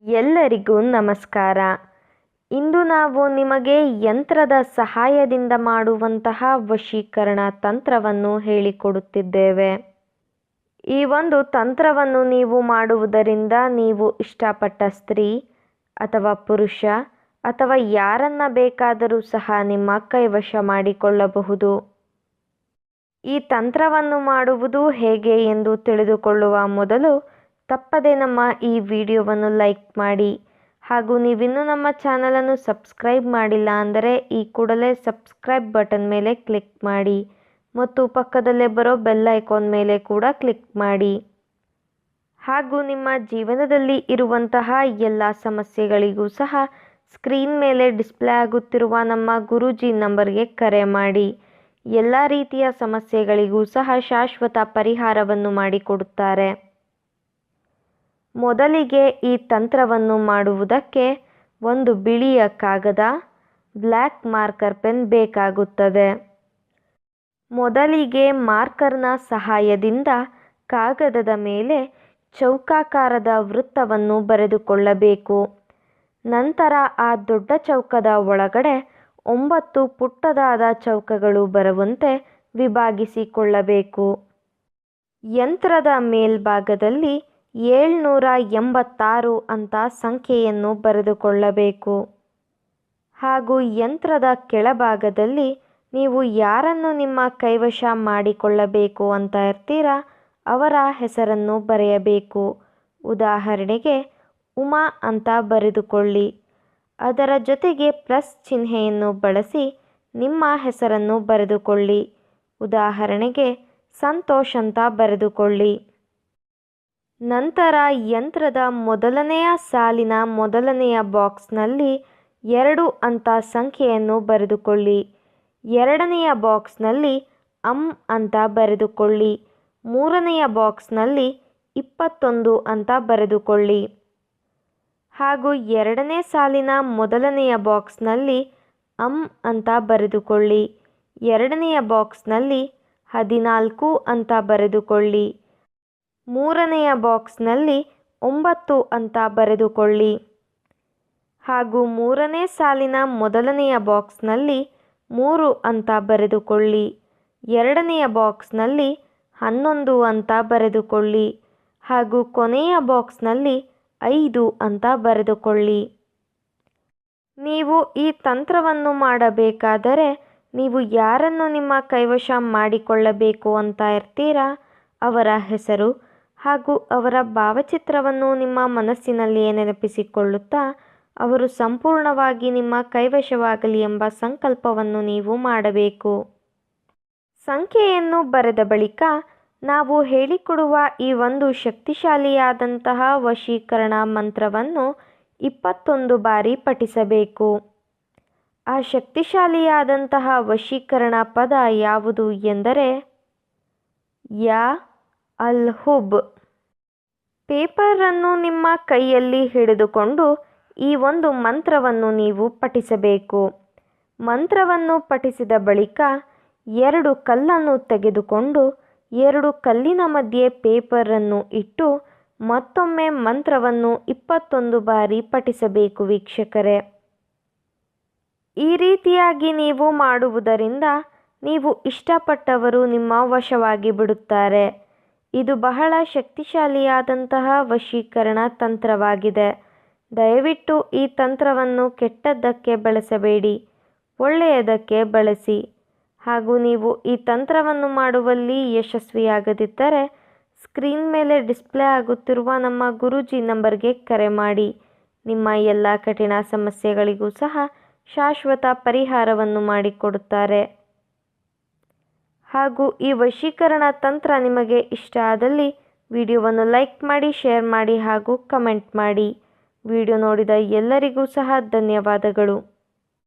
ಎಲ್ಲರಿಗೂ ನಮಸ್ಕಾರ. ಇಂದು ನಾವು ನಿಮಗೆ ಯಂತ್ರದ ಸಹಾಯದಿಂದ ಮಾಡುವಂತಹ ವಶೀಕರಣ ತಂತ್ರವನ್ನು ಹೇಳಿಕೊಡುತ್ತಿದ್ದೇವೆ. ಈ ಒಂದು ತಂತ್ರವನ್ನು ನೀವು ಮಾಡುವುದರಿಂದ ನೀವು ಇಷ್ಟಪಟ್ಟ ಸ್ತ್ರೀ ಅಥವಾ ಪುರುಷ ಅಥವಾ ಯಾರನ್ನ ಬೇಕಾದರೂ ಸಹ ನಿಮ್ಮ ಕೈವಶ ಮಾಡಿಕೊಳ್ಳಬಹುದು. ಈ ತಂತ್ರವನ್ನು ಮಾಡುವುದು ಹೇಗೆ ಎಂದು ತಿಳಿದುಕೊಳ್ಳುವ ಮೊದಲು ತಪ್ಪದೆ ನಮ್ಮ ಈ ವಿಡಿಯೋವನ್ನು ಲೈಕ್ ಮಾಡಿ ಹಾಗೂ ನೀವಿನ್ನೂ ನಮ್ಮ ಚಾನಲನ್ನು ಸಬ್ಸ್ಕ್ರೈಬ್ ಮಾಡಿಲ್ಲ ಅಂದರೆ ಈ ಕೂಡಲೇ ಸಬ್ಸ್ಕ್ರೈಬ್ ಬಟನ್ ಮೇಲೆ ಕ್ಲಿಕ್ ಮಾಡಿ ಮತ್ತು ಪಕ್ಕದಲ್ಲೇ ಬರೋ ಬೆಲ್ ಐಕಾನ್ ಮೇಲೆ ಕೂಡ ಕ್ಲಿಕ್ ಮಾಡಿ. ಹಾಗೂ ನಿಮ್ಮ ಜೀವನದಲ್ಲಿ ಇರುವಂತಹ ಎಲ್ಲ ಸಮಸ್ಯೆಗಳಿಗೂ ಸಹ ಸ್ಕ್ರೀನ್ ಮೇಲೆ ಡಿಸ್ಪ್ಲೇ ಆಗುತ್ತಿರುವ ನಮ್ಮ ಗುರೂಜಿ ನಂಬರ್ಗೆ ಕರೆ ಮಾಡಿ. ಎಲ್ಲ ರೀತಿಯ ಸಮಸ್ಯೆಗಳಿಗೂ ಸಹ ಶಾಶ್ವತ ಪರಿಹಾರವನ್ನು ಮಾಡಿಕೊಡುತ್ತಾರೆ. ಮೊದಲಿಗೆ ಈ ತಂತ್ರವನ್ನು ಮಾಡುವುದಕ್ಕೆ ಒಂದು ಬಿಳಿಯ ಕಾಗದ, ಬ್ಲ್ಯಾಕ್ ಮಾರ್ಕರ್ ಪೆನ್ ಬೇಕಾಗುತ್ತದೆ. ಮೊದಲಿಗೆ ಮಾರ್ಕರ್ನ ಸಹಾಯದಿಂದ ಕಾಗದದ ಮೇಲೆ ಚೌಕಾಕಾರದ ವೃತ್ತವನ್ನು ಬರೆದುಕೊಳ್ಳಬೇಕು. ನಂತರ ಆ ದೊಡ್ಡ ಚೌಕದ ಒಳಗಡೆ 9 ಪುಟ್ಟದಾದ ಚೌಕಗಳು ಬರುವಂತೆ ವಿಭಾಗಿಸಿಕೊಳ್ಳಬೇಕು. ಯಂತ್ರದ ಮೇಲ್ಭಾಗದಲ್ಲಿ 786 ಅಂತ ಸಂಖ್ಯೆಯನ್ನು ಬರೆದುಕೊಳ್ಳಬೇಕು. ಹಾಗೂ ಯಂತ್ರದ ಕೆಳಭಾಗದಲ್ಲಿ ನೀವು ಯಾರನ್ನು ನಿಮ್ಮ ಕೈವಶ ಮಾಡಿಕೊಳ್ಳಬೇಕು ಅಂತ ಇರ್ತೀರಾ ಅವರ ಹೆಸರನ್ನು ಬರೆಯಬೇಕು. ಉದಾಹರಣೆಗೆ ಉಮಾ ಅಂತ ಬರೆದುಕೊಳ್ಳಿ. ಅದರ ಜೊತೆಗೆ ಪ್ಲಸ್ ಚಿಹ್ನೆಯನ್ನು ಬಳಸಿ ನಿಮ್ಮ ಹೆಸರನ್ನು ಬರೆದುಕೊಳ್ಳಿ. ಉದಾಹರಣೆಗೆ ಸಂತೋಷ್ ಅಂತ ಬರೆದುಕೊಳ್ಳಿ. ನಂತರ ಯಂತ್ರದ ಮೊದಲನೆಯ ಸಾಲಿನ ಮೊದಲನೆಯ ಬಾಕ್ಸ್ನಲ್ಲಿ 2 ಅಂತ ಸಂಖ್ಯೆಯನ್ನು ಬರೆದುಕೊಳ್ಳಿ. ಎರಡನೆಯ ಬಾಕ್ಸ್ನಲ್ಲಿ ಅಂತ ಬರೆದುಕೊಳ್ಳಿ. ಮೂರನೆಯ ಬಾಕ್ಸ್ನಲ್ಲಿ 21 ಅಂತ ಬರೆದುಕೊಳ್ಳಿ. ಹಾಗೂ ಎರಡನೇ ಸಾಲಿನ ಮೊದಲನೆಯ ಬಾಕ್ಸ್ನಲ್ಲಿ ಅಂತ ಬರೆದುಕೊಳ್ಳಿ. ಎರಡನೆಯ ಬಾಕ್ಸ್ನಲ್ಲಿ 14 ಅಂತ ಬರೆದುಕೊಳ್ಳಿ. ಮೂರನೆಯ ಬಾಕ್ಸ್ನಲ್ಲಿ 9 ಅಂತ ಬರೆದುಕೊಳ್ಳಿ. ಹಾಗೂ ಮೂರನೇ ಸಾಲಿನ ಮೊದಲನೆಯ ಬಾಕ್ಸ್ನಲ್ಲಿ 3 ಅಂತ ಬರೆದುಕೊಳ್ಳಿ. ಎರಡನೆಯ ಬಾಕ್ಸ್ನಲ್ಲಿ 11 ಅಂತ ಬರೆದುಕೊಳ್ಳಿ. ಹಾಗೂ ಕೊನೆಯ ಬಾಕ್ಸ್ನಲ್ಲಿ 5 ಅಂತ ಬರೆದುಕೊಳ್ಳಿ. ನೀವು ಈ ತಂತ್ರವನ್ನು ಮಾಡಬೇಕಾದರೆ ನೀವು ಯಾರನ್ನು ನಿಮ್ಮ ಕೈವಶ ಮಾಡಿಕೊಳ್ಳಬೇಕು ಅಂತ ಇರ್ತೀರಾ ಅವರ ಹೆಸರು ಹಾಗೂ ಅವರ ಭಾವಚಿತ್ರವನ್ನು ನಿಮ್ಮ ಮನಸ್ಸಿನಲ್ಲಿಯೇ ನೆನಪಿಸಿಕೊಳ್ಳುತ್ತಾ ಅವರು ಸಂಪೂರ್ಣವಾಗಿ ನಿಮ್ಮ ಕೈವಶವಾಗಲಿ ಎಂಬ ಸಂಕಲ್ಪವನ್ನು ನೀವು ಮಾಡಬೇಕು. ಸಂಖ್ಯೆಯನ್ನು ಬರೆದ ಬಳಿಕ ನಾವು ಹೇಳಿಕೊಡುವ ಈ ಒಂದು ಶಕ್ತಿಶಾಲಿಯಾದಂತಹ ವಶೀಕರಣ ಮಂತ್ರವನ್ನು 21 ಬಾರಿ ಪಠಿಸಬೇಕು. ಆ ಶಕ್ತಿಶಾಲಿಯಾದಂತಹ ವಶೀಕರಣ ಪದ ಯಾವುದು ಎಂದರೆ ಯಾ ಅಲ್ ಹುಬ್. ಪೇಪರನ್ನು ನಿಮ್ಮ ಕೈಯಲ್ಲಿ ಹಿಡಿದುಕೊಂಡು ಈ ಒಂದು ಮಂತ್ರವನ್ನು ನೀವು ಪಠಿಸಬೇಕು. ಮಂತ್ರವನ್ನು ಪಠಿಸಿದ ಬಳಿಕ 2 ಕಲ್ಲನ್ನು ತೆಗೆದುಕೊಂಡು 2 ಕಲ್ಲಿನ ಮಧ್ಯೆ ಪೇಪರನ್ನು ಇಟ್ಟು ಮತ್ತೊಮ್ಮೆ ಮಂತ್ರವನ್ನು 21 ಬಾರಿ ಪಠಿಸಬೇಕು ವೀಕ್ಷಕರೇ. ಈ ರೀತಿಯಾಗಿ ನೀವು ಮಾಡುವುದರಿಂದ ನೀವು ಇಷ್ಟಪಟ್ಟವರು ನಿಮ್ಮ ವಶವಾಗಿ ಬಿಡುತ್ತಾರೆ. ಇದು ಬಹಳ ಶಕ್ತಿಶಾಲಿಯಾದಂತಹ ವಶೀಕರಣ ತಂತ್ರವಾಗಿದೆ. ದಯವಿಟ್ಟು ಈ ತಂತ್ರವನ್ನು ಕೆಟ್ಟದ್ದಕ್ಕೆ ಬಳಸಬೇಡಿ, ಒಳ್ಳೆಯದಕ್ಕೆ ಬಳಸಿ. ಹಾಗೂ ನೀವು ಈ ತಂತ್ರವನ್ನು ಮಾಡುವಲ್ಲಿ ಯಶಸ್ವಿಯಾಗದಿದ್ದರೆ ಸ್ಕ್ರೀನ್ ಮೇಲೆ ಡಿಸ್ಪ್ಲೇ ಆಗುತ್ತಿರುವ ನಮ್ಮ ಗುರೂಜಿ ನಂಬರ್ಗೆ ಕರೆ ಮಾಡಿ. ನಿಮ್ಮ ಎಲ್ಲ ಕಠಿಣ ಸಮಸ್ಯೆಗಳಿಗೂ ಸಹ ಶಾಶ್ವತ ಪರಿಹಾರವನ್ನು ಮಾಡಿಕೊಡುತ್ತಾರೆ. ಹಾಗೂ ಈ ವಶೀಕರಣ ತಂತ್ರ ನಿಮಗೆ ಇಷ್ಟ ಆದಲ್ಲಿ ವಿಡಿಯೋವನ್ನು ಲೈಕ್ ಮಾಡಿ, ಶೇರ್ ಮಾಡಿ ಹಾಗೂ ಕಮೆಂಟ್ ಮಾಡಿ. ವಿಡಿಯೋ ನೋಡಿದ ಎಲ್ಲರಿಗೂ ಸಹ ಧನ್ಯವಾದಗಳು.